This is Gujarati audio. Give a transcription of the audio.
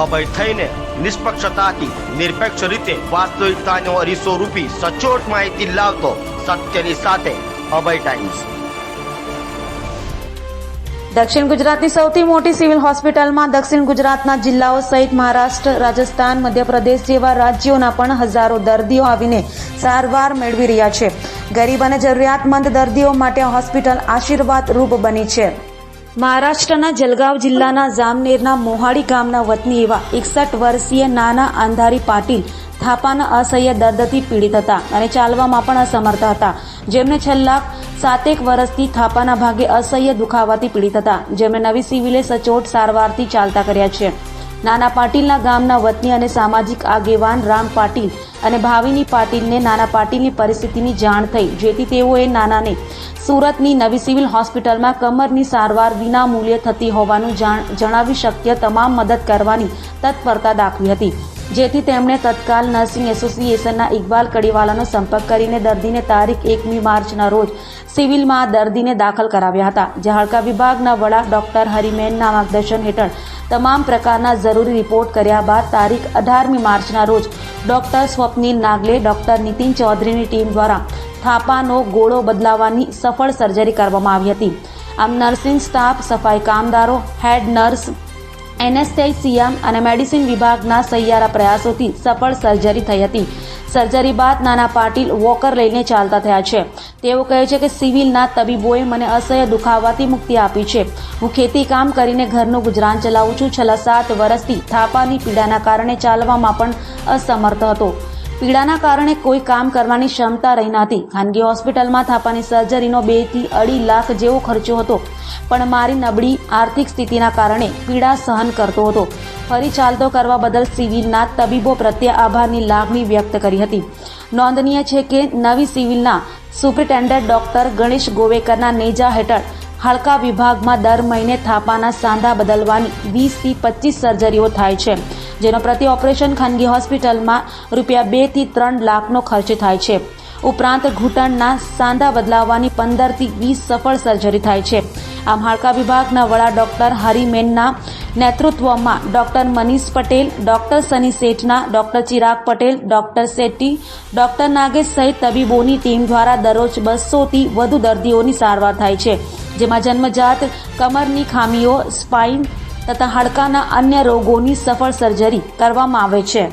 અભય થઈને નિષ્પક્ષતાથી નિરપેક્ષ રીતે વાસ્તવિકતાનો અરીસો રૂપી સચોટ માહિતી લાવતો સત્યની સાથે અભય ટાઈમ્સ। દક્ષિણ ગુજરાતની સૌથી મોટી સિવિલ હોસ્પિટલમાં દક્ષિણ ગુજરાતના જિલ્લાઓ સહિત મહારાષ્ટ્ર, રાજસ્થાન, મધ્યપ્રદેશ જેવા રાજ્યોના પણ હજારો દર્દીઓ આવીને સારવાર મેળવી રહ્યા છે। ગરીબ અને જરૂરિયાતમંદ દર્દીઓ માટે હોસ્પિટલ આશીર્વાદરૂપ બની છે। મહારાષ્ટ્રના જલગાંવ જિલ્લાના જામનેરના મોહાડી ગામના વતની એવા 61 વર્ષીય નાના અંધારી પાટીલ થાપાના અસહ્ય દર્દથી પીડિત હતા અને ચાલવામાં પણ અસમર્થ હતા, જેમને છેલ્લા 7 વર્ષથી થાપાના ભાગે અસહ્ય દુખાવાથી પીડિત હતા, જેમને નવી સિવિલે સચોટ સારવારથી ચાલતા કર્યા છે। નાના પાટીલના ગામના વતની અને સામાજિક આગેવાન રામ પાટીલ અને ભાવિની પાટીલને નાના પાટીલની પરિસ્થિતિની જાણ થઈ, જેથી તેઓએ નાનાને સુરતની નવી સિવિલ હોસ્પિટલમાં કમરની સારવાર વિના મૂલ્યે થતી હોવાનું જણાવી શક્ય તમામ મદદ કરવાની તત્પરતા દાખવી હતી, જેથી તેમણે તત્કાલ નર્સિંગ એસોસિએશનના ઇકબાલ કડીવાલાનો સંપર્ક કરીને દર્દીને તારીખ 1મી માર્ચના રોજ સિવિલમાં દર્દીને દાખલ કરાવ્યા હતા, જ્યાં હાડકા વિભાગના વડા ડોક્ટર હરિમેનના માર્ગદર્શન હેઠળ તમામ પ્રકારના જરૂરી રિપોર્ટ કર્યા બાદ તારીખ 18મી માર્ચના રોજ ડોક્ટર સ્વપ્નિલ નાગલે, ડોક્ટર નીતિન ચૌધરીની ટીમ દ્વારા થાપાનો ગોળો બદલાવવાની સફળ સર્જરી કરવામાં આવી હતી। આમ નર્સિંગ સ્ટાફ, સફાઈ કામદારો, હેડ નર્સ, એનેસ્થેસિયા અને મેડિસિન વિભાગના સહિયારા પ્રયાસોથી સફળ સર્જરી થઈ હતી। સર્જરી બાદ નાના પાટીલ વોકર લઈને ચાલતા થયા છે। તેઓ કહે છે કે સિવિલના તબીબોએ મને અસહ્ય દુખાવાથી મુક્તિ આપી છે। હું ખેતી કામ કરીને ઘરનું ગુજરાન ચલાવું છું। છેલ્લા 7 વર્ષથી થાપાની પીડાના કારણે ચાલવામાં પણ અસમર્થ હતો। પીડાના કારણે કોઈ કામ કરવાની ક્ષમતા રહી નથી। ખાનગી હોસ્પિટલમાં થાપાની સર્જરીનો 2 થી 2.5 લાખ જેવો ખર્ચો હતો, પણ મારી નબળી આર્થિક સ્થિતિના કારણે પીડા સહન કરતો હતો। ફરી ચાલતો કરવા બદલ સિવિલના તબીબો પ્રત્યે આભારની લાગણી વ્યક્ત કરી હતી। નોંધનીય છે કે નવી સિવિલના સુપ્રિન્ટેન્ડન્ટ ડોક્ટર ગણેશ ગોવેકરના નેજા હેઠળ હાડકા વિભાગમાં દર મહિને થાપાના સાંધા બદલવાની 20 થી 25 સર્જરીઓ થાય છે, જેનો પ્રતિ ઓપરેશન ખાનગી હોસ્પિટલમાં રૂપિયા 2 થી 3 લાખનો ખર્ચ થાય છે। ઉપરાંત ઘૂંટણના સાંધા બદલાવવાની 15 થી 20 સફળ સર્જરી થાય છે। આમ હાડકા વિભાગના વડા ડોક્ટર હરિમેનના નેતૃત્વમાં doctor Manish Patel, doctor Sunny Sethna, doctor Chirag Patel, doctor Shetty, doctor Nagesh સહિત તબીબોની ટીમ દ્વારા દરરોજ 200 થી વધુ દર્દીઓની સારવાર થાય છે, જેમાં જન્મજાત કમરની ખામીઓ, સ્પાઇન તથા હાડકાના અન્ય રોગોની સફળ સર્જરી કરવામાં આવે છે।